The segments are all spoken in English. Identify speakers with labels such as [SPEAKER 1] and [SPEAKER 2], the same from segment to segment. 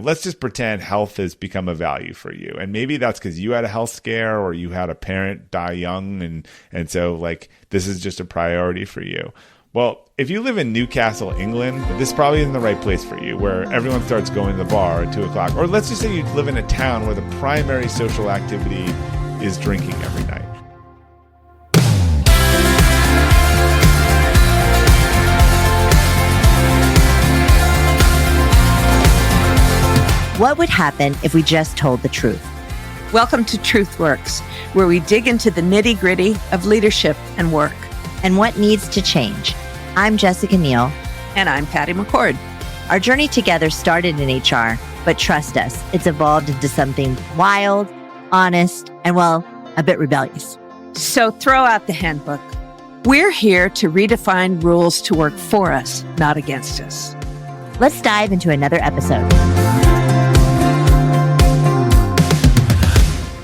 [SPEAKER 1] Let's just pretend health has become a value for you. And maybe that's because you had a health scare or you had a parent die young. And so like, this is just a priority for you. Well, if you live in Newcastle, England, this probably isn't the right place for you, where everyone starts going to the bar at 2 o'clock. Or let's just say you live in a town where the primary social activity is drinking every night.
[SPEAKER 2] What would happen if we just told the truth?
[SPEAKER 3] Welcome to TruthWorks, where we dig into the nitty-gritty of leadership and work.
[SPEAKER 2] And what needs to change. I'm Jessica Neal.
[SPEAKER 3] And I'm Patty McCord.
[SPEAKER 2] Our journey together started in HR, but trust us, it's evolved into something wild, honest, and well, a bit rebellious.
[SPEAKER 3] So throw out the handbook. We're here to redefine rules to work for us, not against us.
[SPEAKER 2] Let's dive into another episode.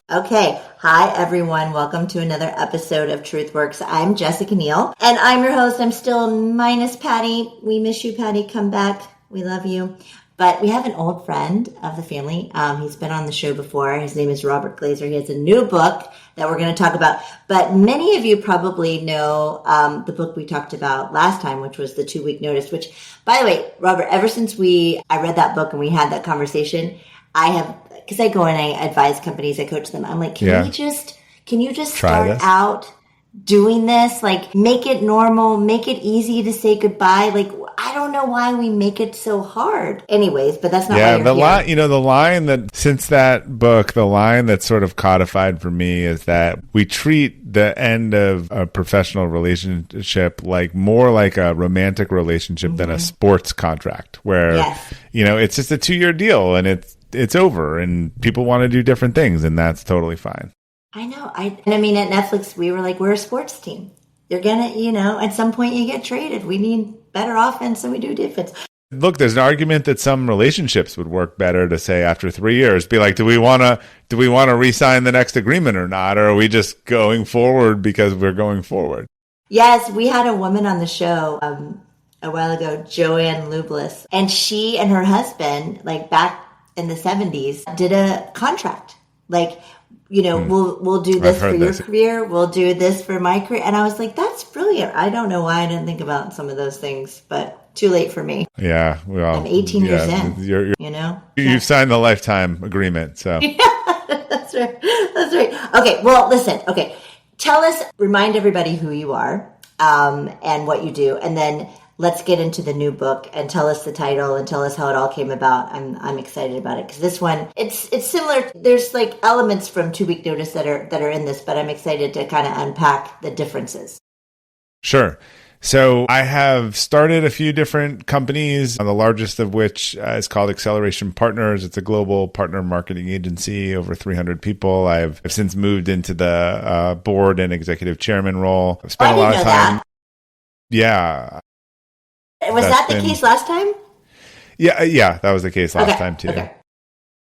[SPEAKER 2] Okay. Hi, everyone. Welcome to another episode of TruthWorks. I'm Jessica Neal, and I'm your host. I'm still minus Patty. We miss you, Patty. Come back. We love you. But we have an old friend of the family. He's been on the show before. His name is Robert Glazer. He has a new book that we're going to talk about. But many of you probably know the book we talked about last time, which was The 2-Week Notice, which, by the way, Robert, ever since I read that book and we had that conversation, because I go and I advise companies, I coach them. I'm like, can you just start out doing this? Like, make it normal, make it easy to say goodbye. Like, I don't know why we make it so hard. Anyways, but that's not why you're here.
[SPEAKER 1] The line that, since that book, the line that's sort of codified for me is that we treat the end of a professional relationship more like a romantic relationship than a sports contract, where, it's just a 2-year deal and it's over and people want to do different things, and that's totally fine.
[SPEAKER 2] I know. I mean, at Netflix, we were like, we're a sports team. You're going to, at some point you get traded. We need better offense than we do defense.
[SPEAKER 1] Look, there's an argument that some relationships would work better to say after 3 years, be like, do we want to re-sign the next agreement or not? Or are we just going forward because we're going forward?
[SPEAKER 2] Yes, we had a woman on the show a while ago, Joanne Lublis, and she and her husband, like back in the 70s, did a contract. Like, we'll do this for your career. We'll do this for my career. And I was like, that's brilliant. I don't know why I didn't think about some of those things, but too late for me.
[SPEAKER 1] Yeah. Well,
[SPEAKER 2] I'm 18 years in,
[SPEAKER 1] You've signed the lifetime agreement. So
[SPEAKER 2] that's right. That's right. Okay. Well, listen. Okay. Remind everybody who you are, and what you do. And then let's get into the new book and tell us the title and tell us how it all came about. I'm excited about it because this one, it's similar. There's like elements from 2-Week Notice that are in this, but I'm excited to kind of unpack the differences.
[SPEAKER 1] Sure. So I have started a few different companies, the largest of which is called Acceleration Partners. It's a global partner marketing agency, over 300 people. I've since moved into the board and executive chairman role. I've spent a lot of time. Yeah.
[SPEAKER 2] Was that the case last time?
[SPEAKER 1] Yeah, that was the case last time too.
[SPEAKER 2] Okay.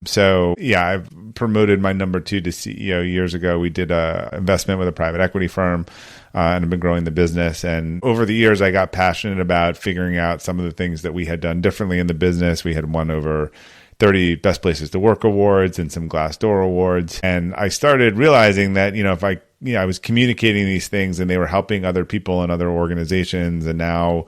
[SPEAKER 1] So I've promoted my number 2 to CEO years ago. We did a investment with a private equity firm, and I've been growing the business. And over the years, I got passionate about figuring out some of the things that we had done differently in the business. We had won over 30 Best Places to Work awards and some Glassdoor awards. And I started realizing that, if I was communicating these things and they were helping other people and other organizations, and now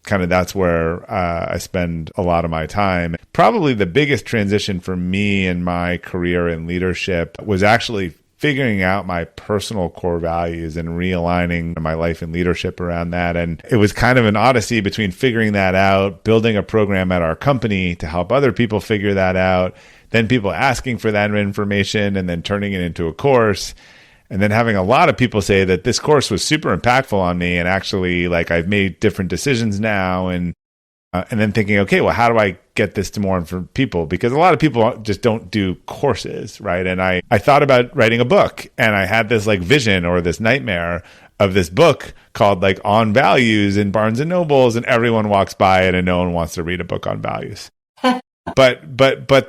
[SPEAKER 1] kind of that's where I spend a lot of my time. Probably the biggest transition for me in my career in leadership was actually figuring out my personal core values and realigning my life and leadership around that. And it was kind of an odyssey between figuring that out, building a program at our company to help other people figure that out, then people asking for that information and then turning it into a course. And then having a lot of people say that this course was super impactful on me, and actually, like, I've made different decisions now, and then thinking, okay, well, how do I get this to more people? Because a lot of people just don't do courses, right? And I thought about writing a book, and I had this like vision or this nightmare of this book called like On Values in Barnes and Nobles, and everyone walks by it and no one wants to read a book on values. But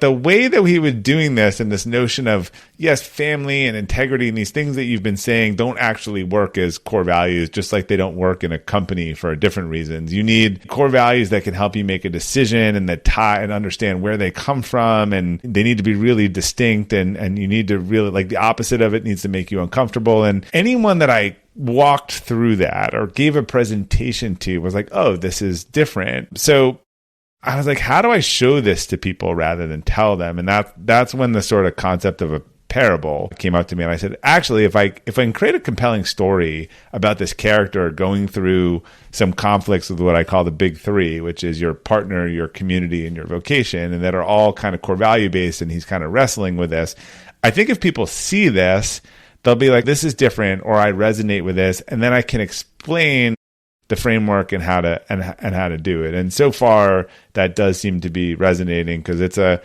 [SPEAKER 1] the way that he was doing this, and this notion of, yes, family and integrity and these things that you've been saying don't actually work as core values, just like they don't work in a company for different reasons. You need core values that can help you make a decision and that tie and understand where they come from, and they need to be really distinct, and you need to really, like, the opposite of it needs to make you uncomfortable. And anyone that I walked through that or gave a presentation to was like, oh, this is different. So I was like, how do I show this to people rather than tell them? And that's when the sort of concept of a parable came up to me. And I said, actually, if I can create a compelling story about this character going through some conflicts with what I call the big three, which is your partner, your community, and your vocation, and that are all kind of core value based, and he's kind of wrestling with this. I think if people see this, they'll be like, this is different, or I resonate with this, and then I can explain the framework and how to do it. And so far, that does seem to be resonating, because it's a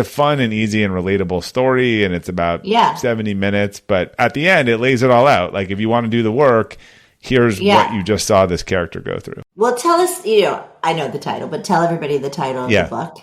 [SPEAKER 1] fun and easy and relatable story, and it's about 70 minutes. But at the end, it lays it all out. Like, if you want to do the work, here's what you just saw this character go through.
[SPEAKER 2] Well, tell us, I know the title, but tell everybody the title of the book.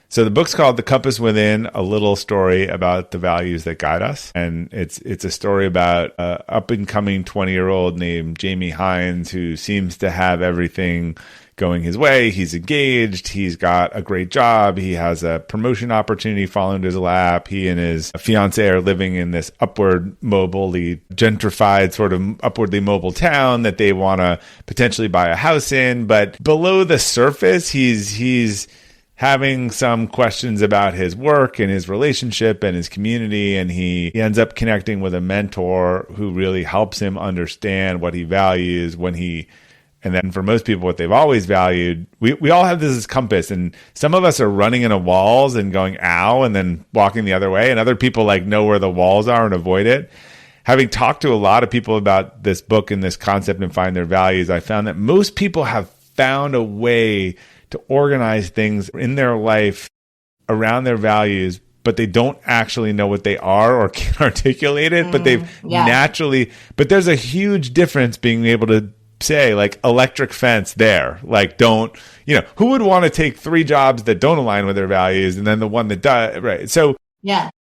[SPEAKER 1] So the book's called The Compass Within, a little story about the values that guide us. And it's a story about an up-and-coming 20-year-old named Jamie Hines, who seems to have everything going his way. He's engaged. He's got a great job. He has a promotion opportunity falling into his lap. He and his fiance are living in this upwardly gentrified, sort of upwardly mobile town that they want to potentially buy a house in. But below the surface, he's having some questions about his work and his relationship and his community. And he ends up connecting with a mentor who really helps him understand what he values and then for most people, what they've always valued. We all have this compass, and some of us are running into walls and going, ow, and then walking the other way. And other people know where the walls are and avoid it. Having talked to a lot of people about this book and this concept and find their values, I found that most people have found a way to organize things in their life around their values, but they don't actually know what they are or can't articulate it, but they've naturally, but there's a huge difference being able to say, like, electric fence there, like, don't, who would want to take 3 jobs that don't align with their values and then the one that does, right? So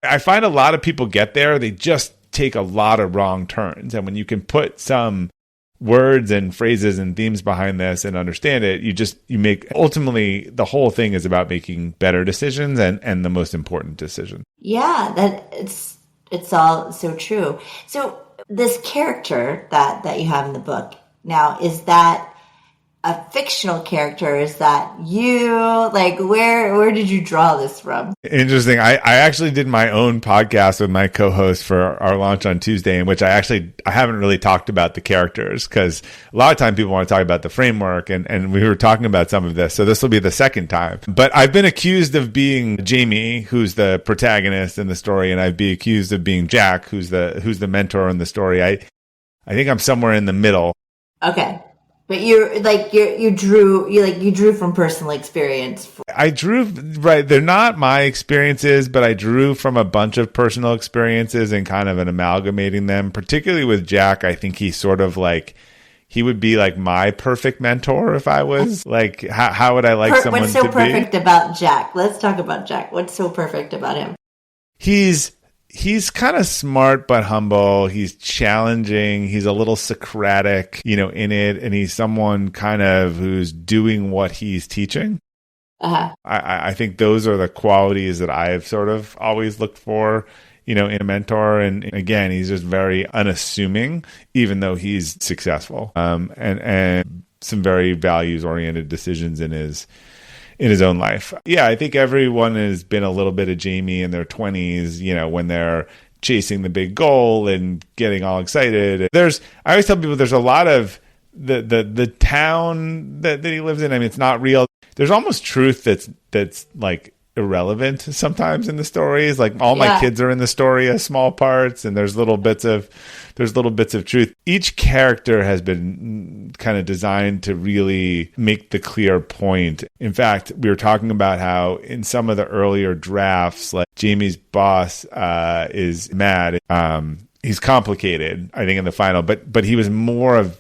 [SPEAKER 1] I find a lot of people get there, they just take a lot of wrong turns. And when you can put some words and phrases and themes behind this and understand it, you make, ultimately the whole thing is about making better decisions and the most important decision. Yeah,
[SPEAKER 2] that it's all so true. So this character that you have in the book now, is that a fictional character? Is that you? Like, where did you draw this from?
[SPEAKER 1] Interesting. I actually did my own podcast with my co-host for our launch on Tuesday, in which I haven't really talked about the characters, because a lot of times people want to talk about the framework, and we were talking about some of this. So this will be the second time. But I've been accused of being Jamie, who's the protagonist in the story, and I'd be accused of being Jack, who's the mentor in the story. I think I'm somewhere in the middle.
[SPEAKER 2] Okay. But you drew from personal experience.
[SPEAKER 1] I drew, right. They're not my experiences, but I drew from a bunch of personal experiences and kind of amalgamating them, particularly with Jack. I think he's sort of like, he would be like my perfect mentor if I was like, how would I like someone to be?
[SPEAKER 2] What's so perfect about Jack? Let's talk about Jack. What's so perfect about him?
[SPEAKER 1] He's kind of smart but humble. He's challenging. He's a little Socratic, in it. And he's someone kind of who's doing what he's teaching. Uh-huh. I think those are the qualities that I've sort of always looked for, in a mentor. And again, he's just very unassuming, even though he's successful. And some very values-oriented decisions in his own life. Yeah, I think everyone has been a little bit of Jamie in their 20s, when they're chasing the big goal and getting all excited. I always tell people there's a lot of the town that he lives in. I mean, it's not real. There's almost truth that's like irrelevant sometimes in the stories. Like, all my kids are in the story as small parts, and there's little bits of truth. Each character has been kind of designed to really make the clear point. In fact, we were talking about how in some of the earlier drafts, like, Jamie's boss is mad. He's complicated, I think, in the final, but he was more of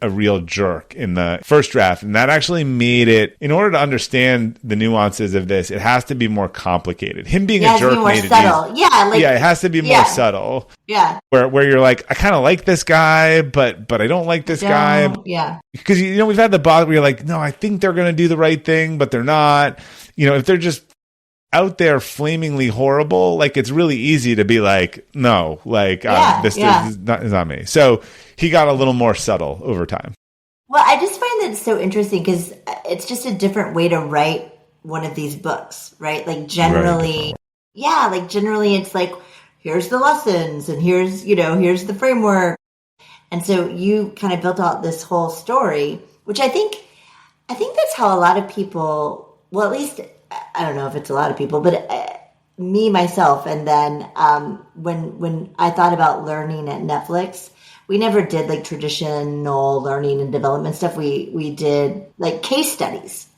[SPEAKER 1] a real jerk in the first draft. And that actually made it, in order to understand the nuances of this, it has to be more complicated. Him being a jerk made it
[SPEAKER 2] subtle.
[SPEAKER 1] It has to be more subtle.
[SPEAKER 2] Yeah.
[SPEAKER 1] Where you're like, I kind of like this guy, but I don't like this guy.
[SPEAKER 2] Yeah.
[SPEAKER 1] Because, we've had the boss where you're like, no, I think they're going to do the right thing, but they're not. If they're just out there flamingly horrible, like, it's really easy to be like, no, like, this is not me. So he got a little more subtle over time.
[SPEAKER 2] Well, I just find that it's so interesting because it's just a different way to write one of these books, right? Like generally, generally it's like, here's the lessons and here's the framework. And so you kind of built out this whole story, which I think that's how a lot of people, well, at least I don't know if it's a lot of people, but me, myself, and then when I thought about learning at Netflix, we never did like traditional learning and development stuff. We did like case studies,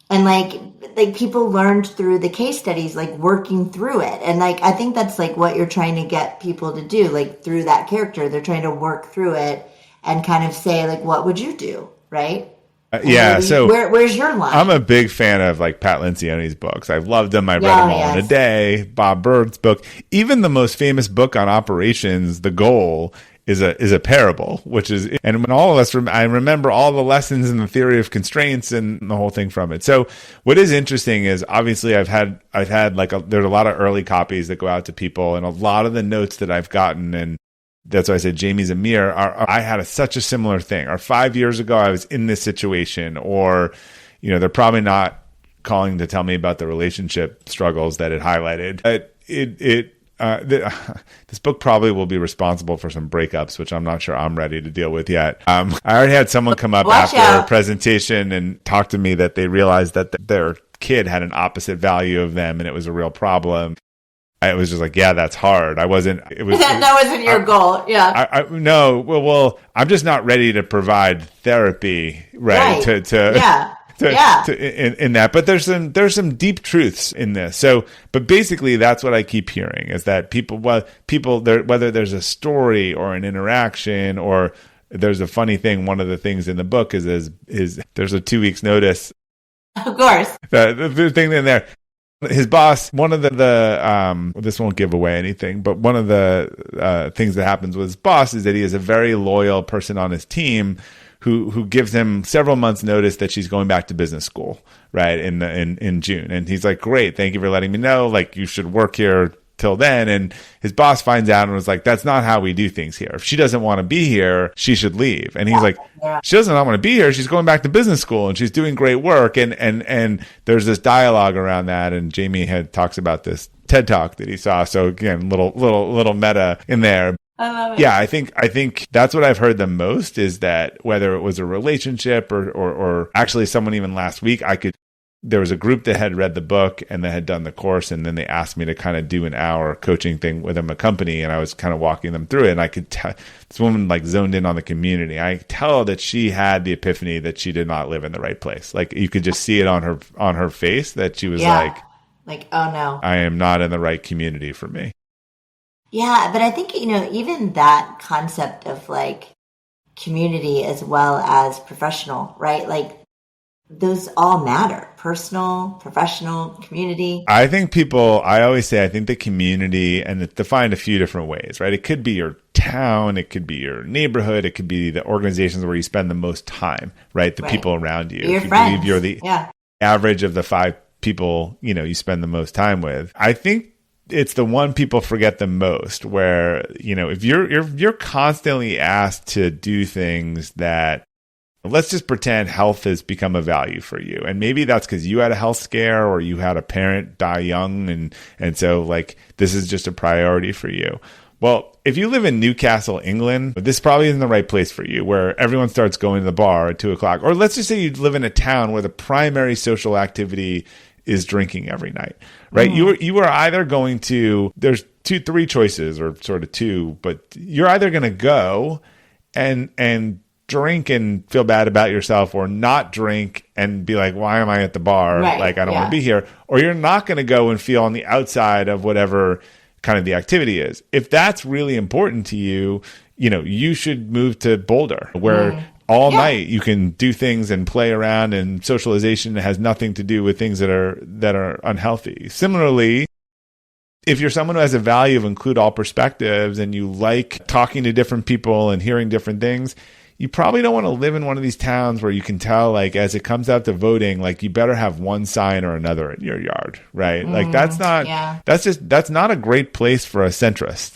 [SPEAKER 2] and like people learned through the case studies, like working through it. And like I think that's like what you're trying to get people to do, like through that character, they're trying to work through it and kind of say like, what would you do, right?
[SPEAKER 1] So
[SPEAKER 2] where's your line?
[SPEAKER 1] I'm a big fan of like Pat Lencioni's books. I've loved them. I read them all in a day. Bob Bird's book, even the most famous book on operations, The Goal, is a parable, and when all of us, I remember all the lessons in the theory of constraints and the whole thing from it. So what is interesting is obviously I've had like there's a lot of early copies that go out to people, and a lot of the notes that I've gotten, and that's why I said Jamie's a mirror. I had such a similar thing. Or 5 years ago, I was in this situation. Or, they're probably not calling to tell me about the relationship struggles that it highlighted. But this book probably will be responsible for some breakups, which I'm not sure I'm ready to deal with yet. I already had someone come up after a presentation and talk to me that they realized that their kid had an opposite value of them, and it was a real problem. I was just like, that's hard. That wasn't your goal. Yeah. No. Well, I'm just not ready to provide therapy, right? In that. But there's some deep truths in this. So, but basically that's what I keep hearing is that whether there's a story or an interaction or there's a funny thing. One of the things in the book is there's a 2 weeks notice.
[SPEAKER 2] Of course.
[SPEAKER 1] The thing in there. His boss, one of this won't give away anything, but one of the things that happens with his boss is that he is a very loyal person on his team who gives him several months notice that she's going back to business school, right, in June. And he's like, great, thank you for letting me know, like you should work here till then. And his boss finds out and was like, that's not how we do things here. If she doesn't want to be here, she should leave. And he's like, she doesn't want to be here. She's going back to business school and she's doing great work. And there's this dialogue around that. And Jamie talks about this TED Talk that he saw. So again, little meta in there.
[SPEAKER 2] I love it.
[SPEAKER 1] Yeah, I think that's what I've heard the most is that whether it was a relationship or actually someone even last week, there was a group that had read the book and that had done the course, and then they asked me to kind of do an hour coaching thing with them, a company, and I was kind of walking them through it, and I could tell this woman like zoned in on the community. I could tell that she had the epiphany that she did not live in the right place. Like you could just see it on her face that she was like,
[SPEAKER 2] oh no,
[SPEAKER 1] I am not in the right community for me.
[SPEAKER 2] Yeah, but I think, even that concept of like community as well as professional, right? Like those all matter. Personal, professional, community.
[SPEAKER 1] I think the community, and it's defined a few different ways, right? It could be your town, it could be your neighborhood, it could be the organizations where you spend the most time, right? The people around you.
[SPEAKER 2] Your
[SPEAKER 1] if you
[SPEAKER 2] friends.
[SPEAKER 1] believe you're the average of the 5 people, you spend the most time with. I think it's the one people forget the most, where, if you're constantly asked to do things that, let's just pretend health has become a value for you. And maybe that's because you had a health scare or you had a parent die young. And so like, this is just a priority for you. Well, if you live in Newcastle, England, this probably isn't the right place for you, where everyone starts going to the bar at 2:00. Or let's just say you live in a town where the primary social activity is drinking every night, right? Mm. You are either going to, there's 3 choices, or sort of 2, but you're either going to go and drink and feel bad about yourself, or not drink and be like, why am I at the bar?
[SPEAKER 2] Right,
[SPEAKER 1] like, I don't want to be here. Or you're not going to go and feel on the outside of whatever kind of the activity is. If that's really important to you, you should move to Boulder, where all night you can do things and play around, and socialization has nothing to do with things that are unhealthy. Similarly, if you're someone who has a value of include all perspectives and you like talking to different people and hearing different things, you probably don't want to live in one of these towns where you can tell, like, as it comes out to voting, like, you better have one sign or another in your yard, right? Like, that's not a great place for a centrist,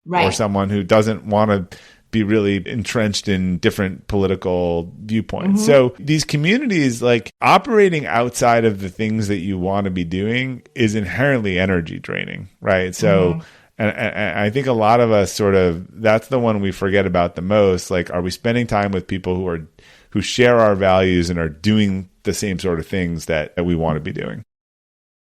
[SPEAKER 1] or someone who doesn't want to be really entrenched in different political viewpoints. So these communities, like, operating outside of the things that you want to be doing is inherently energy draining, right? So, and I think a lot of us that's the one we forget about the most. Like, are we spending time with people who share our values and are doing the same sort of things that we want to be doing?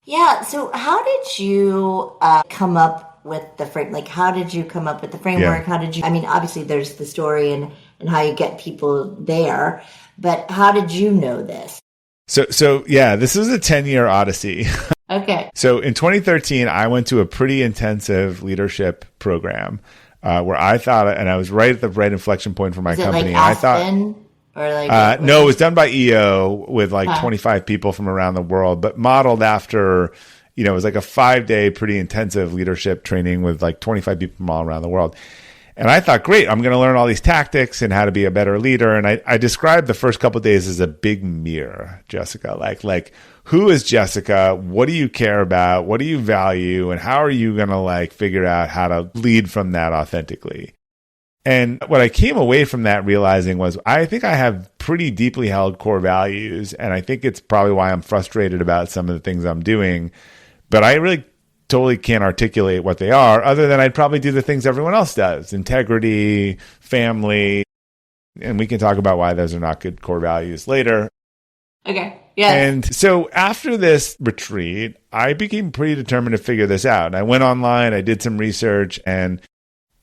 [SPEAKER 2] Yeah. So how did you come up with the frame? Like, how did you come up with the framework? How did you, I mean, obviously there's the story and how you get people there, but how did you know this?
[SPEAKER 1] So yeah, this is a 10-year odyssey.
[SPEAKER 2] Okay.
[SPEAKER 1] So in 2013, I went to a pretty intensive leadership program where I thought, and I was right at the right inflection point for my company.
[SPEAKER 2] Like Aspen, or like
[SPEAKER 1] no, it was done by EO with like 25 people from around the world, but modeled after, it was like a 5-day pretty intensive leadership training with like 25 people from all around the world. And I thought, great, I'm going to learn all these tactics and how to be a better leader. And I described the first couple of days as a big mirror, Jessica. Like, who is Jessica? What do you care about? What do you value? And how are you going to like figure out how to lead from that authentically? And what I came away from that realizing was, I think I have pretty deeply held core values. And I think it's probably why I'm frustrated about some of the things I'm doing. But I really totally can't articulate what they are, other than I'd probably do the things everyone else does: integrity, family. And we can talk about why those are not good core values later.
[SPEAKER 2] Okay. Yeah.
[SPEAKER 1] And so after this retreat, I became pretty determined to figure this out. And I went online, I did some research, and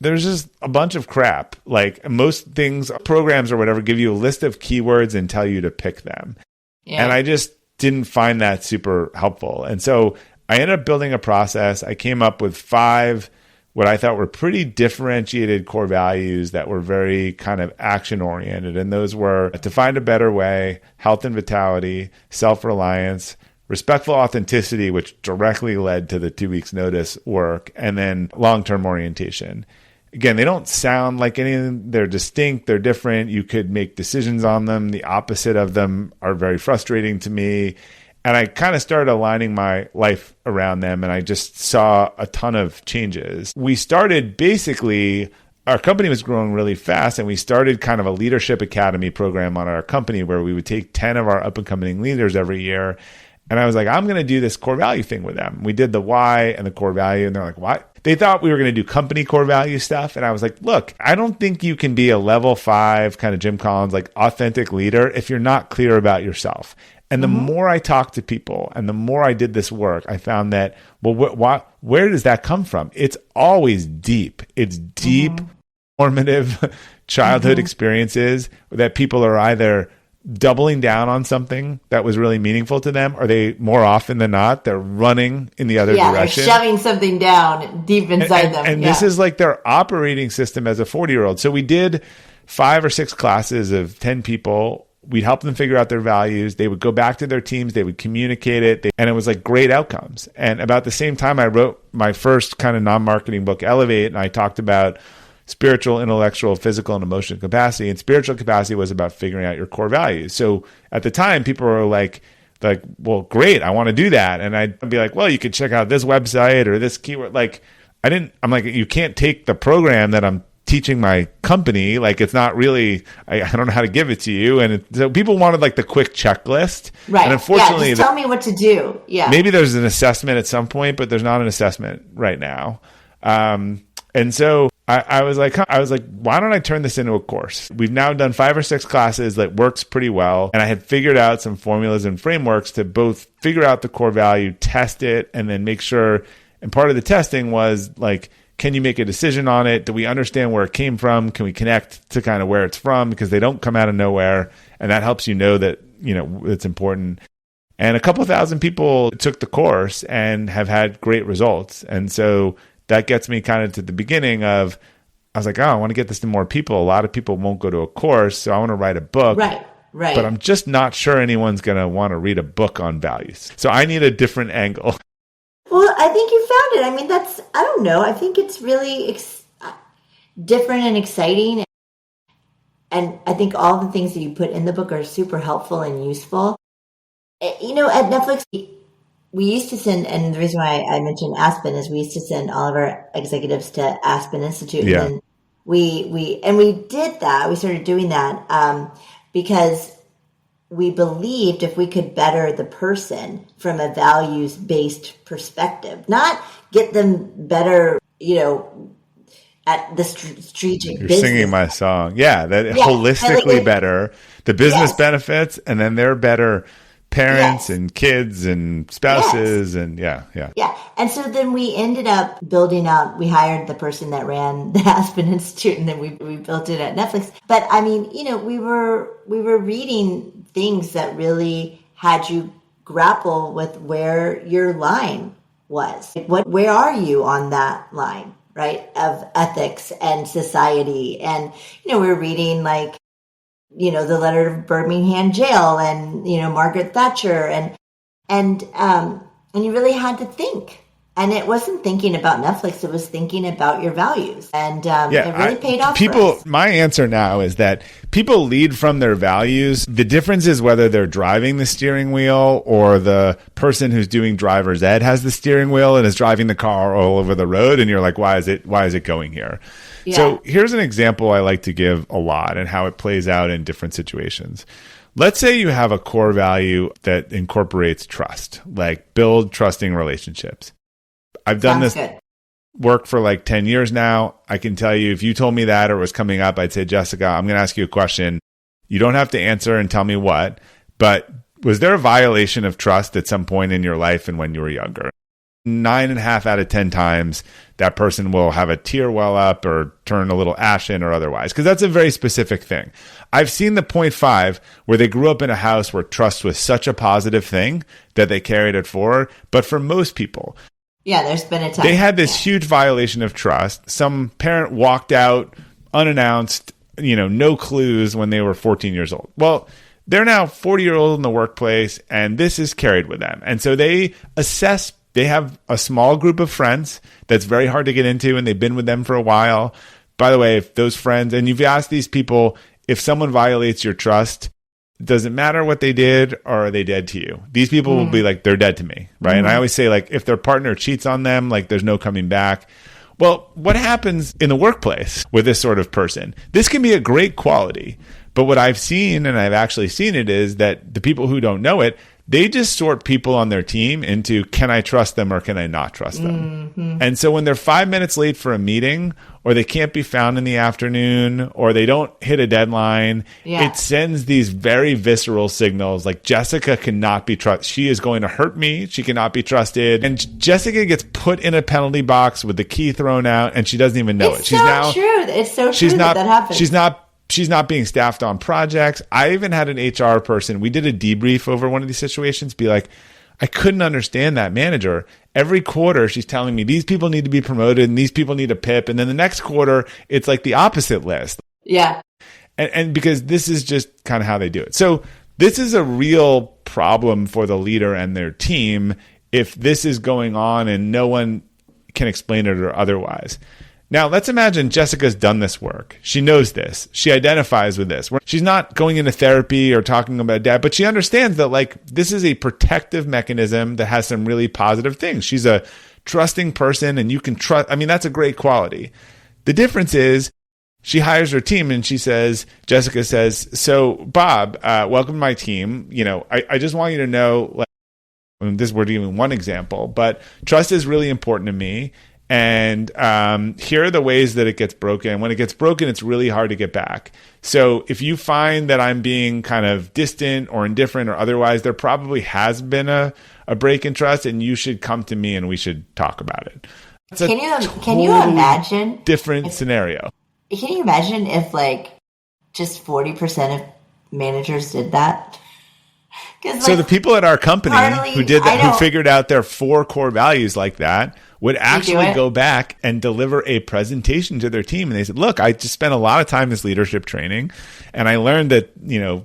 [SPEAKER 1] there's just a bunch of crap. Like, most things, programs or whatever, give you a list of keywords and tell you to pick them. Yeah. And I just didn't find that super helpful. And so I ended up building a process. I came up with 5 what I thought were pretty differentiated core values that were very kind of action oriented. And those were to find a better way, health and vitality, self-reliance, respectful authenticity, which directly led to the 2 weeks notice work, and then long-term orientation. Again, they don't sound like anything. They're distinct. They're different. You could make decisions on them. The opposite of them are very frustrating to me. And I kind of started aligning my life around them, and I just saw a ton of changes. We started basically, our company was growing really fast, and we started kind of a leadership academy program on our company where we would take 10 of our up-and-coming leaders every year. And I was like, I'm going to do this core value thing with them. We did the why and the core value, and they're like, what? They thought we were going to do company core value stuff. And I was like, look, I don't think you can be a level 5 kind of Jim Collins, like authentic leader if you're not clear about yourself. And the more I talked to people and the more I did this work, I found that, well, where does that come from? It's always deep. It's deep, formative childhood experiences that people are either doubling down on something that was really meaningful to them, or they, more often than not, they're running in the other direction.
[SPEAKER 2] They're shoving something down deep inside them.
[SPEAKER 1] And this is like their operating system as a 40-year-old. So we did 5 or 6 classes of 10 people. We'd help them figure out their values. They would go back to their teams. They would communicate it. And it was like great outcomes. And about the same time, I wrote my first kind of non-marketing book, Elevate, and I talked about spiritual, intellectual, physical, and emotional capacity. And spiritual capacity was about figuring out your core values. So at the time, people were like, well, great, I want to do that. And I'd be like, well, you could check out this website or this keyword. I'm like, you can't take the program that I'm teaching my company. Like, it's not really, I don't know how to give it to you. And so people wanted like the quick checklist.
[SPEAKER 2] Right.
[SPEAKER 1] And unfortunately,
[SPEAKER 2] just tell me what to do. Yeah.
[SPEAKER 1] Maybe there's an assessment at some point, but there's not an assessment right now. And so I was like, why don't I turn this into a course? We've now done 5 or 6 classes that works pretty well. And I had figured out some formulas and frameworks to both figure out the core value, test it, and then make sure. And part of the testing was like, can you make a decision on it? Do we understand where it came from? Can we connect to kind of where it's from? Because they don't come out of nowhere. And that helps you know that, it's important. And a couple thousand people took the course and have had great results. And so that gets me kind of to the beginning of, I was like, oh, I want to get this to more people. A lot of people won't go to a course, so I want to write a book.
[SPEAKER 2] Right.
[SPEAKER 1] But I'm just not sure anyone's going to want to read a book on values. So I need a different angle.
[SPEAKER 2] Well, I think you found it. I mean, I don't know. I think it's really different and exciting. And I think all the things that you put in the book are super helpful and useful. You know, at Netflix, we used to send, and the reason why I mentioned Aspen is we used to send all of our executives to Aspen Institute.
[SPEAKER 1] Yeah.
[SPEAKER 2] And we did that. We started doing that because we believed if we could better the person from a values-based perspective, not get them better, you know, at the strategic
[SPEAKER 1] You're
[SPEAKER 2] business.
[SPEAKER 1] singing my song. Yeah, holistically better. The business benefits, and then they're better parents and kids and spouses and yeah.
[SPEAKER 2] And so then we ended up building out, we hired the person that ran the Aspen Institute, and then we built it at Netflix. But I mean, you know, we were reading things that really had you grapple with where your line was. Where are you on that line, right, of ethics and society? And, you know, we're reading like, you know, the letter of Birmingham jail and, you know, Margaret Thatcher and you really had to think. And it wasn't thinking about Netflix. It was thinking about your values. And it really paid off for us.
[SPEAKER 1] My answer now is that people lead from their values. The difference is whether they're driving the steering wheel or the person who's doing driver's ed has the steering wheel and is driving the car all over the road. And you're like, why is it going here? Yeah. So here's an example I like to give a lot and how it plays out in different situations. Let's say you have a core value that incorporates trust, like build trusting relationships. I've done this work for like 10 years now. I can tell you, if you told me that or it was coming up, I'd say, Jessica, I'm going to ask you a question. You don't have to answer and tell me what, but was there a violation of trust at some point in your life and when you were younger? 9.5 out of 10 times that person will have a tear well up or turn a little ashen or otherwise, because that's a very specific thing. I've seen the 0.5 where they grew up in a house where trust was such a positive thing that they carried it forward. But for most people,
[SPEAKER 2] there's been a time
[SPEAKER 1] they had this huge violation of trust. Some parent walked out unannounced, you know, no clues when they were 14 years old. Well, they're now 40-year-old in the workplace, and this is carried with them. And so they assess. They have a small group of friends that's very hard to get into, and they've been with them for a while. By the way, if those friends, and you've asked these people, if someone violates your trust, does it matter what they did, or are they dead to you? These people will be like, they're dead to me, right? And I always say, like, if their partner cheats on them, like, there's no coming back. Well, what happens in the workplace with this sort of person? This can be a great quality, but what I've seen, and I've actually seen it, is that the people who don't know it, they just sort people on their team into, can I trust them or can I not trust them? Mm-hmm. And so when they're 5 minutes late for a meeting, or they can't be found in the afternoon, or they don't hit a deadline, it sends these very visceral signals like, Jessica cannot be trusted. She is going to hurt me. She cannot be trusted. And Jessica gets put in a penalty box with the key thrown out, and she doesn't even know it.
[SPEAKER 2] It's so true that happens.
[SPEAKER 1] She's not being staffed on projects. I even had an HR person. We did a debrief over one of these situations. Be like, I couldn't understand that manager. Every quarter, she's telling me these people need to be promoted and these people need a PIP. And then the next quarter, it's like the opposite list.
[SPEAKER 2] Yeah.
[SPEAKER 1] And because this is just kind of how they do it. So this is a real problem for the leader and their team if this is going on and no one can explain it or otherwise. Now, let's imagine Jessica's done this work. She knows this. She identifies with this. She's not going into therapy or talking about dad, but she understands that, like, this is a protective mechanism that has some really positive things. She's a trusting person, and you can trust. I mean, that's a great quality. The difference is she hires her team and Jessica says, so Bob, welcome to my team. You know, I just want you to know, like, we're giving one example, but trust is really important to me. And here are the ways that it gets broken. When it gets broken, it's really hard to get back. So if you find that I'm being kind of distant or indifferent or otherwise, there probably has been a break in trust, and you should come to me and we should talk about it.
[SPEAKER 2] Can you imagine?
[SPEAKER 1] Different scenario.
[SPEAKER 2] Can you imagine if, like, just 40% of managers did that?
[SPEAKER 1] So the people at our company who did that, who figured out their 4 core values like that, would actually go back and deliver a presentation to their team. And they said, look, I just spent a lot of time in this leadership training, and I learned that,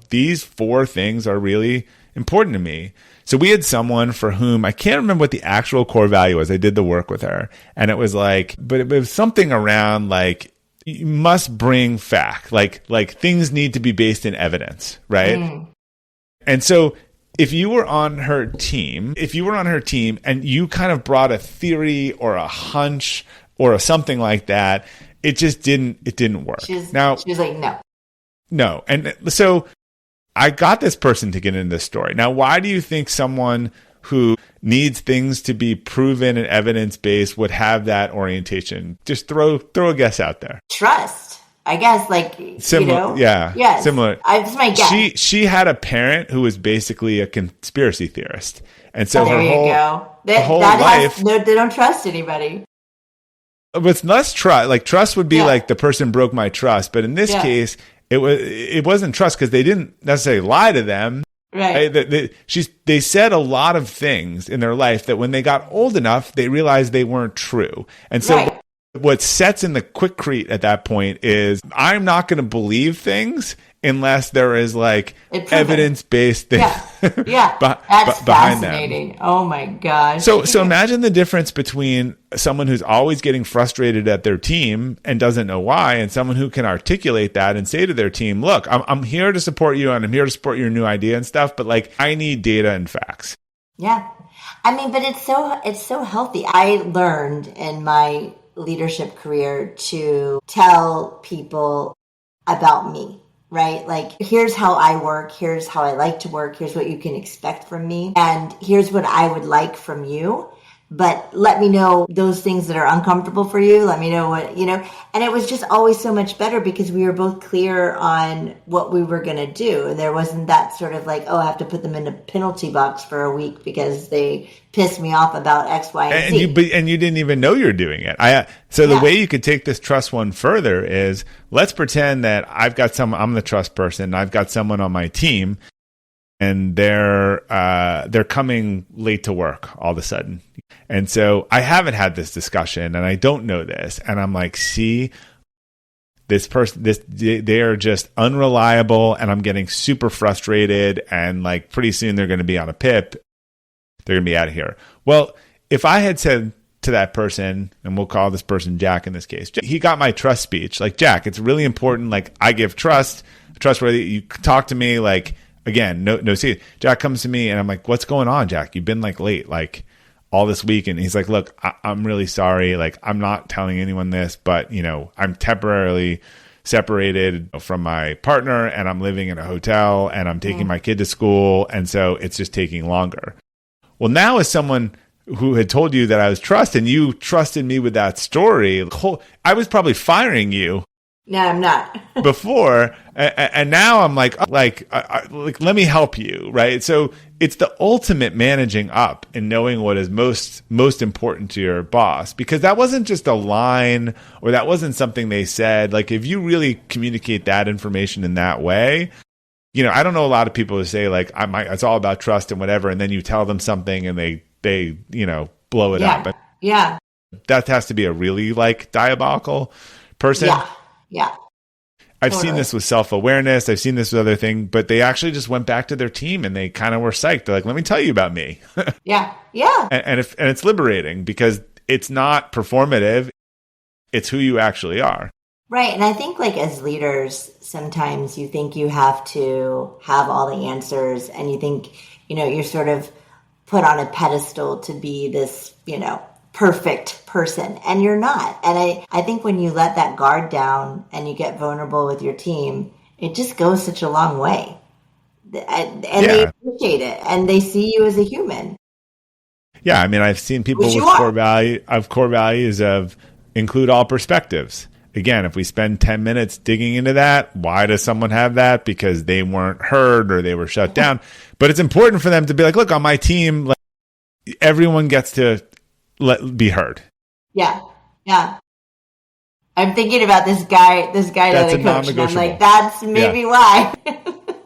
[SPEAKER 1] these 4 things are really important to me. So we had someone for whom I can't remember what the actual core value was. I did the work with her, and it was but it was something around you must bring fact, like things need to be based in evidence, right? And so if you were on her team and you kind of brought a theory or a hunch or something like that, it didn't work. She was
[SPEAKER 2] like,
[SPEAKER 1] no. And so I got this person to get into this story. Now, why do you think someone who needs things to be proven and evidence-based would have that orientation? Just throw a guess out there.
[SPEAKER 2] Trust, I guess,
[SPEAKER 1] similar. Yeah. Similar.
[SPEAKER 2] That's my guess.
[SPEAKER 1] She had a parent who was basically a conspiracy theorist. And so
[SPEAKER 2] there you go.
[SPEAKER 1] Her whole life,
[SPEAKER 2] they don't trust anybody.
[SPEAKER 1] With less trust, trust would be the person broke my trust. But in this case, it wasn't trust because they didn't necessarily lie to them.
[SPEAKER 2] Right.
[SPEAKER 1] They said a lot of things in their life that when they got old enough, they realized they weren't true. And so what sets in the quickcrete at that point is I'm not going to believe things unless there is evidence-based thing
[SPEAKER 2] That's
[SPEAKER 1] behind
[SPEAKER 2] fascinating.
[SPEAKER 1] them.
[SPEAKER 2] Oh my gosh.
[SPEAKER 1] So imagine the difference between someone who's always getting frustrated at their team and doesn't know why, and someone who can articulate that and say to their team, look, I'm here to support you and I'm here to support your new idea and stuff, but I need data and facts.
[SPEAKER 2] Yeah. I mean, but it's so healthy. I learned in my leadership career to tell people about me, right? Here's how I work. Here's how I like to work. Here's what you can expect from me. And here's what I would like from you. But let me know those things that are uncomfortable for you. Let me know what, and it was just always so much better because we were both clear on what we were going to do. And there wasn't that sort of I have to put them in a penalty box for a week because they pissed me off about X, Y, and Z.
[SPEAKER 1] And you didn't even know you're doing it. The way you could take this trust one further is let's pretend that I'm the trust person. I've got someone on my team and they're coming late to work all of a sudden. And so I haven't had this discussion and I don't know this. And I'm like, see, this person, they are just unreliable and I'm getting super frustrated and pretty soon they're going to be on a PIP. They're going to be out of here. Well, if I had said to that person, and we'll call this person Jack in this case, he got my trust speech. Jack, it's really important. I give trustworthy. You talk to me again, no, see, Jack comes to me and I'm like, what's going on, Jack? You've been late, all this week. And he's like, look, I'm really sorry. I'm not telling anyone this, but I'm temporarily separated from my partner and I'm living in a hotel and I'm taking my kid to school. And so it's just taking longer. Well, now as someone who had told you that I was trusted and you trusted me with that story, I was probably firing you.
[SPEAKER 2] No, I'm not.
[SPEAKER 1] Before, and now I'm let me help you, right? So it's the ultimate managing up and knowing what is most important to your boss, because that wasn't just a line or that wasn't something they said. If you really communicate that information in that way, I don't know a lot of people who say it's all about trust and whatever, and then you tell them something and they blow it up. But that has to be a really diabolical person.
[SPEAKER 2] Yeah.
[SPEAKER 1] I've seen this with self-awareness. I've seen this with other things, but they actually just went back to their team and they kind of were psyched. They're like, let me tell you about me.
[SPEAKER 2] Yeah.
[SPEAKER 1] And it's liberating because it's not performative. It's who you actually are.
[SPEAKER 2] Right. And I think as leaders, sometimes you think you have to have all the answers and you think, you're sort of put on a pedestal to be this, perfect person, and you're not. And I think when you let that guard down and you get vulnerable with your team, it just goes such a long way. And they appreciate it and they see you as a human.
[SPEAKER 1] Yeah. I mean, I've seen people with core values of include all perspectives. Again, if we spend 10 minutes digging into that, why does someone have that? Because they weren't heard or they were shut down. But it's important for them to be look, on my team, everyone gets to be heard.
[SPEAKER 2] Yeah. I'm thinking about this guy that I coach, and I'm like, that's maybe why.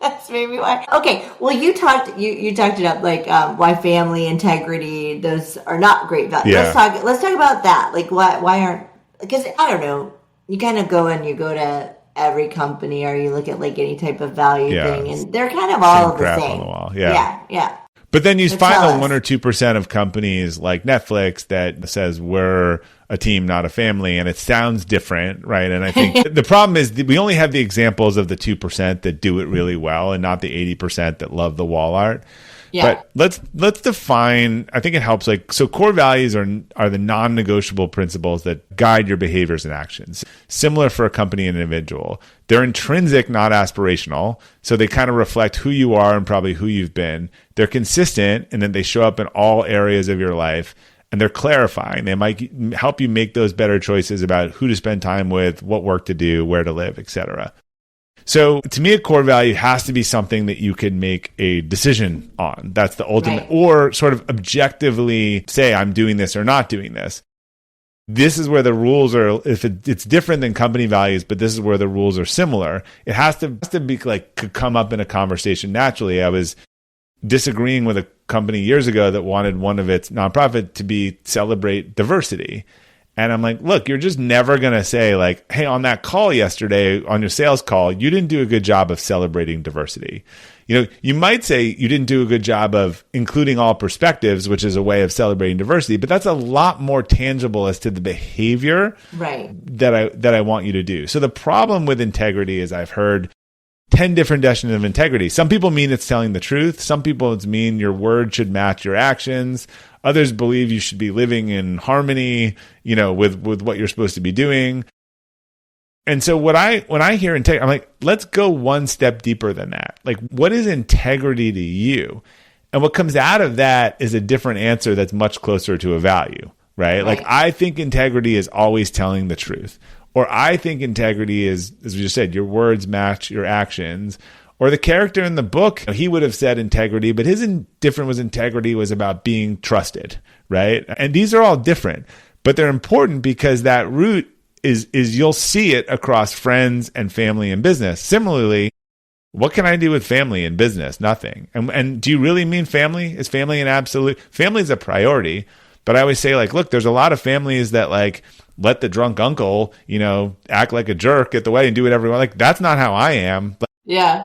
[SPEAKER 2] That's maybe why. Okay, well, you talked about like why family integrity, those are not great values.
[SPEAKER 1] Yeah.
[SPEAKER 2] Let's talk about that. Like why aren't, because I don't know, you kind of go to every company or you look at like any type of value thing and they're kind of all the same.
[SPEAKER 1] On the wall.
[SPEAKER 2] Yeah.
[SPEAKER 1] But then you find the 1 or 2% of companies like Netflix that says we're a team, not a family, and it sounds different, right? And I think the problem is we only have the examples of the 2% that do it really well and not the 80% that love the wall art. Yeah. But let's define, I think it helps, like, so core values are the non-negotiable principles that guide your behaviors and actions. Similar for a company and individual. They're intrinsic, not aspirational. So they kind of reflect who you are and probably who you've been. They're consistent, and then they show up in all areas of your life. And they're clarifying. They might help you make those better choices about who to spend time with, what work to do, where to live, etc. So to me, a core value has to be something that you can make a decision on. That's the ultimate, or sort of objectively say, I'm doing this or not doing this. This is where the rules are, if it's different than company values, but this is where the rules are similar. It has to be like, could come up in a conversation naturally. I was disagreeing with a company years ago that wanted one of its nonprofit to be celebrate diversity. And I'm like, look, you're just never going to say like, hey, on that call yesterday, on your sales call, you didn't do a good job of celebrating diversity. You know, you might say you didn't do a good job of including all perspectives, which is a way of celebrating diversity, but that's a lot more tangible as to the behavior that I want you to do. So the problem with integrity is I've heard 10 different definitions of integrity. Some people mean it's telling the truth. Some people mean your word should match your actions. Others believe you should be living in harmony, you know, with what you're supposed to be doing. And so when I hear integrity, I'm like, let's go one step deeper than that. Like, what is integrity to you? And what comes out of that is a different answer that's much closer to a value, right? Like, I think integrity is always telling the truth. Or I think integrity is, as we just said, your words match your actions. Or the character in the book, he would have said integrity, but his integrity was about being trusted, right? And these are all different, but they're important because that root is you'll see it across friends and family and business. Similarly, what can I do with family and business? Nothing. And do you really mean family? Is family an absolute? Family is a priority, but I always say, like, look, there's a lot of families that like let the drunk uncle, you know, act like a jerk at the wedding, do whatever. Like, that's not how I am.
[SPEAKER 2] Yeah.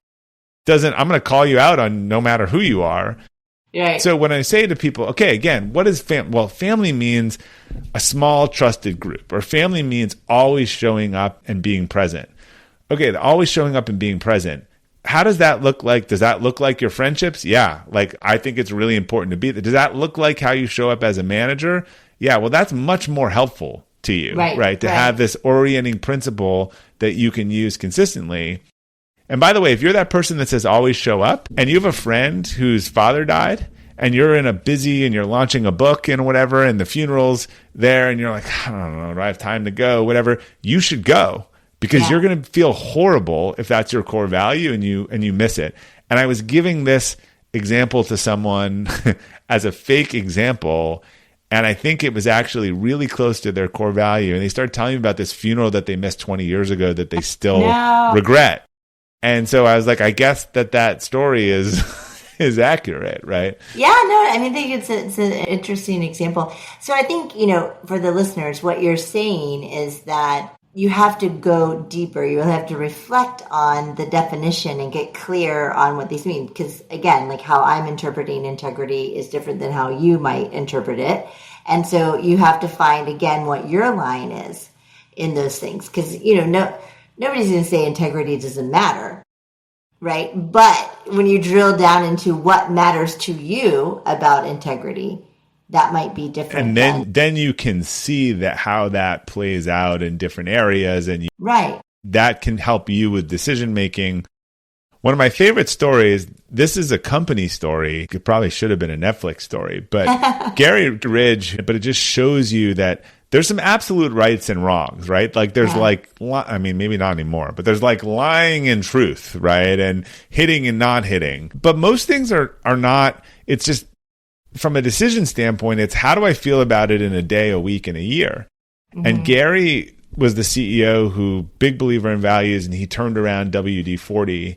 [SPEAKER 1] I'm going to call you out on no matter who you are.
[SPEAKER 2] Right.
[SPEAKER 1] So when I say to people, okay, again, what is family? Well, family means a small trusted group, or family means always showing up and being present. Okay, always showing up and being present. How does that look like? Does that look like your friendships? Yeah. Like, I think it's really important to be there. Does that look like how you show up as a manager? Yeah. Well, that's much more helpful to you, right? To have this orienting principle that you can use consistently. And by the way, if you're that person that says always show up, and you have a friend whose father died, and you're in a busy and you're launching a book and whatever, and the funeral's there, and you're like, I don't know, do I have time to go? Whatever, you should go, because you're going to feel horrible if that's your core value and you miss it. And I was giving this example to someone as a fake example, and I think it was actually really close to their core value. And they started telling me about this funeral that they missed 20 years ago that they still regret. And so I was like, I guess that story is accurate, right?
[SPEAKER 2] Yeah, no, I mean, I think it's an interesting example. So I think, you know, for the listeners, what you're saying is that you have to go deeper. You have to reflect on the definition and get clear on what these mean. Because again, like how I'm interpreting integrity is different than how you might interpret it. And so you have to find, again, what your line is in those things. Because, you know, nobody's going to say integrity doesn't matter, right? But when you drill down into what matters to you about integrity, that might be different.
[SPEAKER 1] And then you can see that how that plays out in different areas, and that can help you with decision making. One of my favorite stories, this is a company story. It probably should have been a Netflix story, but Gary Ridge, but it just shows you that there's some absolute rights and wrongs, right? Like there's I mean, maybe not anymore, but there's like lying and truth, right? And hitting and not hitting. But most things are not, it's just from a decision standpoint, it's how do I feel about it in a day, a week, and a year? Mm-hmm. And Gary was the CEO who, big believer in values, and he turned around WD-40.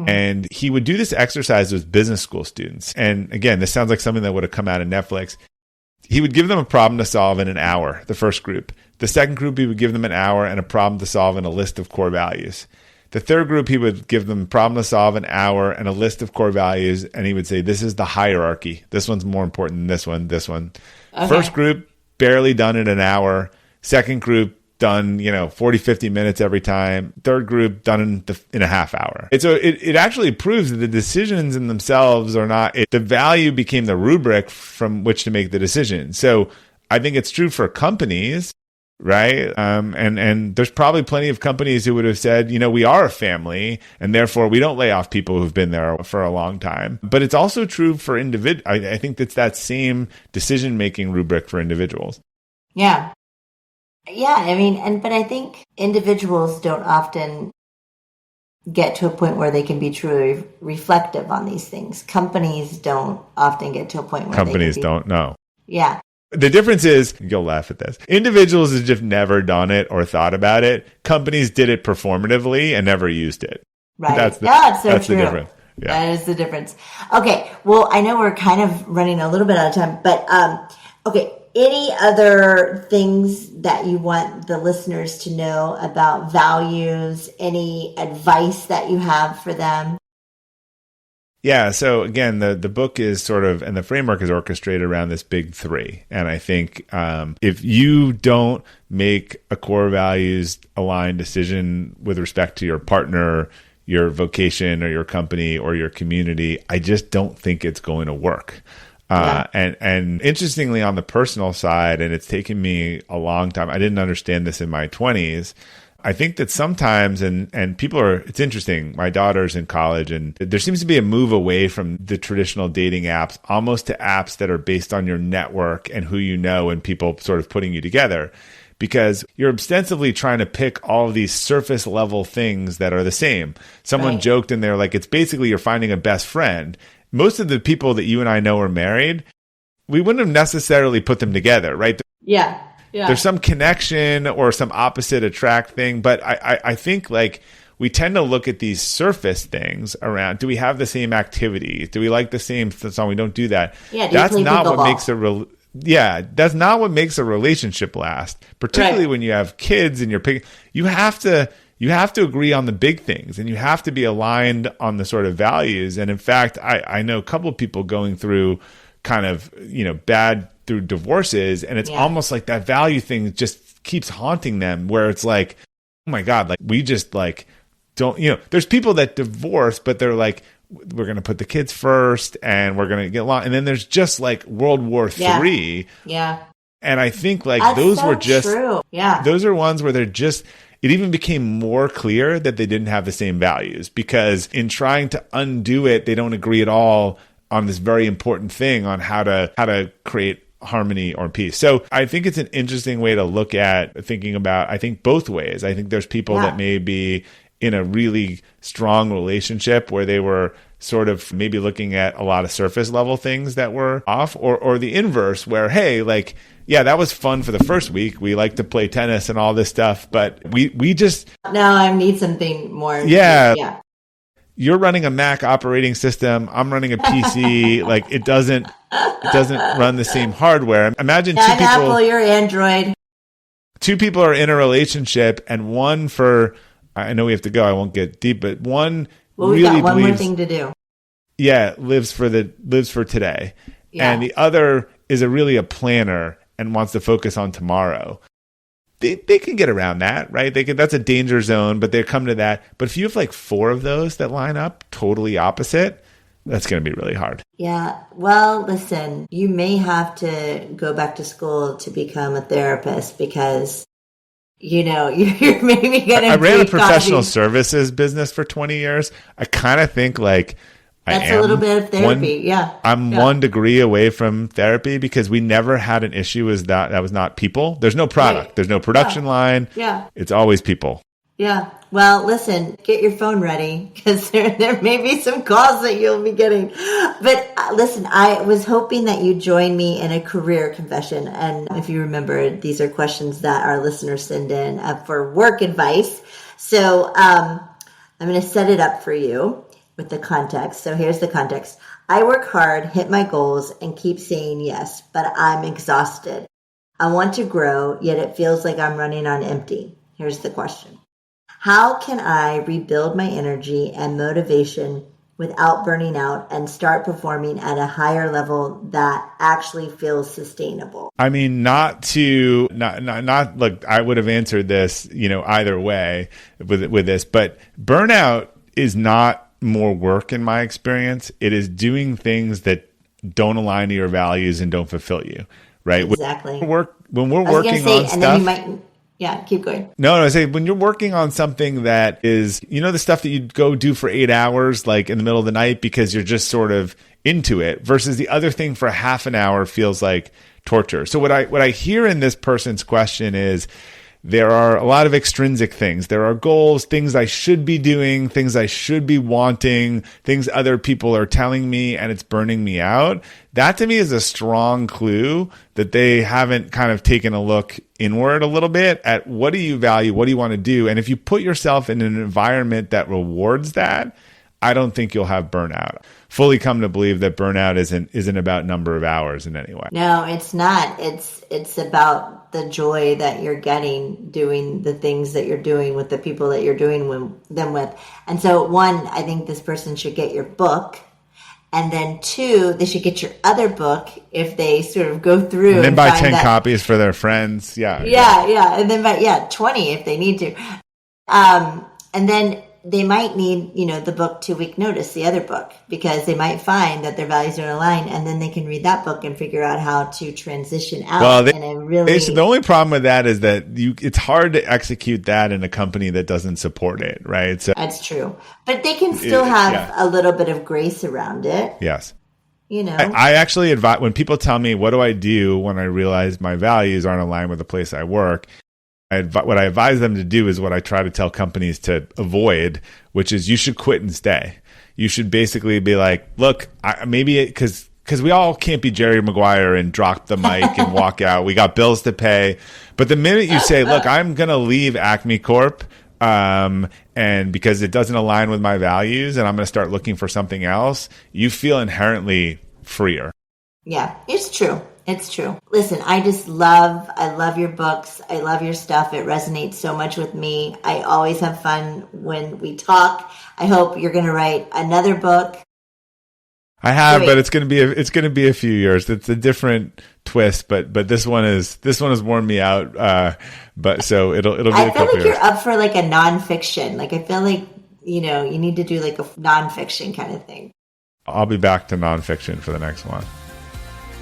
[SPEAKER 1] And he would do this exercise with business school students. And again, this sounds like something that would have come out of Netflix. He would give them a problem to solve in an hour, the first group. The second group, he would give them an hour and a problem to solve and a list of core values. The third group, he would give them a problem to solve, an hour and a list of core values. And he would say, this is the hierarchy. This one's more important than this one, this one. Okay. First group, barely done in an hour. Second group, done, 40, 50 minutes every time. Third group, done in a half hour. And so it actually proves that the decisions in themselves are not, the value became the rubric from which to make the decision. So I think it's true for companies, right? And there's probably plenty of companies who would have said, we are a family and therefore we don't lay off people who've been there for a long time. But it's also true for I think it's that same decision-making rubric for individuals.
[SPEAKER 2] Yeah. Yeah, but I think individuals don't often get to a point where they can be truly reflective on these things. Companies don't often get to a point where
[SPEAKER 1] companies don't know.
[SPEAKER 2] Yeah.
[SPEAKER 1] The difference is, you'll laugh at this, individuals have just never done it or thought about it. Companies did it performatively and never used it.
[SPEAKER 2] Right.
[SPEAKER 1] That's
[SPEAKER 2] true.
[SPEAKER 1] the difference. Yeah.
[SPEAKER 2] That is the difference. Okay. Well, I know we're kind of running a little bit out of time, but okay. Any other things that you want the listeners to know about values? Any advice that you have for them?
[SPEAKER 1] Yeah. So again, the book is sort of, and the framework is orchestrated around this big three. And I think if you don't make a core values aligned decision with respect to your partner, your vocation or your company or your community, I just don't think it's going to work. And interestingly, on the personal side, and it's taken me a long time, I didn't understand this in my 20s. I think that sometimes, and people are, it's interesting, my daughter's in college and there seems to be a move away from the traditional dating apps, almost to apps that are based on your network and who you know and people sort of putting you together. Because you're ostensibly trying to pick all of these surface level things that are the same. Someone joked in there, like, it's basically you're finding a best friend. Most of the people that you and I know are married, we wouldn't have necessarily put them together, right?
[SPEAKER 2] Yeah.
[SPEAKER 1] There's some connection or some opposite attract thing, but I think like we tend to look at these surface things around. Do we have the same activities? Do we like the same song? We don't do that.
[SPEAKER 2] Yeah,
[SPEAKER 1] that's not what makes that's not what makes a relationship last. Particularly when you have kids and you have to agree on the big things and you have to be aligned on the sort of values. And in fact, I know a couple of people going through kind of, bad through divorces, and it's almost like that value thing just keeps haunting them, where it's like, oh my God, like we just like don't, there's people that divorce, but they're like, we're going to put the kids first and we're going to get along. And then there's just like World War III.
[SPEAKER 2] Yeah.
[SPEAKER 1] And I think like
[SPEAKER 2] That's
[SPEAKER 1] those
[SPEAKER 2] so
[SPEAKER 1] were just,
[SPEAKER 2] true. Yeah.
[SPEAKER 1] Those are ones where they're just, it even became more clear that they didn't have the same values, because in trying to undo it, they don't agree at all on this very important thing on how to create harmony or peace. So I think it's an interesting way to look at thinking about, I think both ways. I think there's people that may be in a really strong relationship where they were sort of maybe looking at a lot of surface level things that were off, or the inverse where, hey, like, yeah, that was fun for the first week. We like to play tennis and all this stuff, but we just...
[SPEAKER 2] Now I need something more.
[SPEAKER 1] Yeah. You're running a Mac operating system. I'm running a PC. Like it doesn't run the same hardware. Imagine two people.
[SPEAKER 2] Apple, you're Android.
[SPEAKER 1] Two people are in a relationship, and one I know we have to go. I won't get deep, but one
[SPEAKER 2] we
[SPEAKER 1] really
[SPEAKER 2] got one
[SPEAKER 1] believes,
[SPEAKER 2] more thing to do.
[SPEAKER 1] Yeah, lives for today, and the other is really a planner and wants to focus on tomorrow. They can get around that, right? That's a danger zone, but they come to that. But if you have like four of those that line up totally opposite, that's going to be really hard.
[SPEAKER 2] Yeah. Well, listen, you may have to go back to school to become a therapist, because you're maybe going to...
[SPEAKER 1] I ran a professional services business for 20 years. I kind of think like...
[SPEAKER 2] That's a little bit of therapy,
[SPEAKER 1] I'm 1 degree away from therapy, because we never had an issue with that was not people. There's no product. Right. There's no production line.
[SPEAKER 2] Yeah.
[SPEAKER 1] It's always people.
[SPEAKER 2] Yeah. Well, listen, get your phone ready, because there may be some calls that you'll be getting. But listen, I was hoping that you join me in a career confession. And if you remember, these are questions that our listeners send in for work advice. So I'm going to set it up for you. with the context. So here's the context. I work hard, hit my goals, and keep saying yes, but I'm exhausted. I want to grow, yet it feels like I'm running on empty. Here's the question. How can I rebuild my energy and motivation without burning out and start performing at a higher level that actually feels sustainable?
[SPEAKER 1] I mean, not look, I would have answered this, either way with this, but burnout is not more work in my experience. It is doing things that don't align to your values and don't fulfill you, right?
[SPEAKER 2] Exactly.
[SPEAKER 1] When we're working on stuff.
[SPEAKER 2] Then you might, yeah, keep going.
[SPEAKER 1] No, I say when you're working on something that is, the stuff that you'd go do for 8 hours, like in the middle of the night, because you're just sort of into it, versus the other thing for half an hour feels like torture. So what I hear in this person's question is, there are a lot of extrinsic things. There are goals, things I should be doing, things I should be wanting, things other people are telling me, and it's burning me out. That to me is a strong clue that they haven't kind of taken a look inward a little bit at what do you value, what do you want to do? And if you put yourself in an environment that rewards that, I don't think you'll have burnout. Fully come to believe that burnout isn't about number of hours in any way.
[SPEAKER 2] No, it's not. It's about the joy that you're getting doing the things that you're doing with the people that you're doing them with. And so, one, I think this person should get your book. And then 2, they should get your other book if they sort of go through
[SPEAKER 1] and then buy 10 copies for their friends. Yeah.
[SPEAKER 2] And then buy 20 if they need to. And then they might need, the book 2 week notice, the other book, because they might find that their values don't align, and then they can read that book and figure out how to transition out. Well,
[SPEAKER 1] the only problem with that is that it's hard to execute that in a company that doesn't support it, right? So
[SPEAKER 2] that's true, but they can still have a little bit of grace around it.
[SPEAKER 1] Yes. I actually advise when people tell me, what do I do when I realize my values aren't aligned with the place I work? What I advise them to do is what I try to tell companies to avoid, which is you should quit and stay. You should basically be like, look, because we all can't be Jerry Maguire and drop the mic and walk out. We got bills to pay. But the minute you say, look, I'm going to leave Acme Corp, and because it doesn't align with my values and I'm going to start looking for something else, you feel inherently freer.
[SPEAKER 2] Yeah, it's true. It's true. Listen, I love your books. I love your stuff. It resonates so much with me. I always have fun when we talk. I hope you're going to write another book.
[SPEAKER 1] I have, but it's going to be a few years. It's a different twist, but this one has worn me out. But so it'll be a couple years. I feel like
[SPEAKER 2] you're up for like a nonfiction. Like I feel like, you need to do like a nonfiction kind of thing.
[SPEAKER 1] I'll be back to nonfiction for the next one.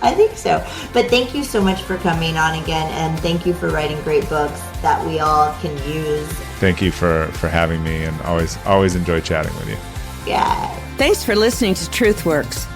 [SPEAKER 2] I think so. But thank you so much for coming on again, and thank you for writing great books that we all can use.
[SPEAKER 1] Thank you for having me, and always enjoy chatting with you.
[SPEAKER 2] Yeah.
[SPEAKER 3] Thanks for listening to TruthWorks.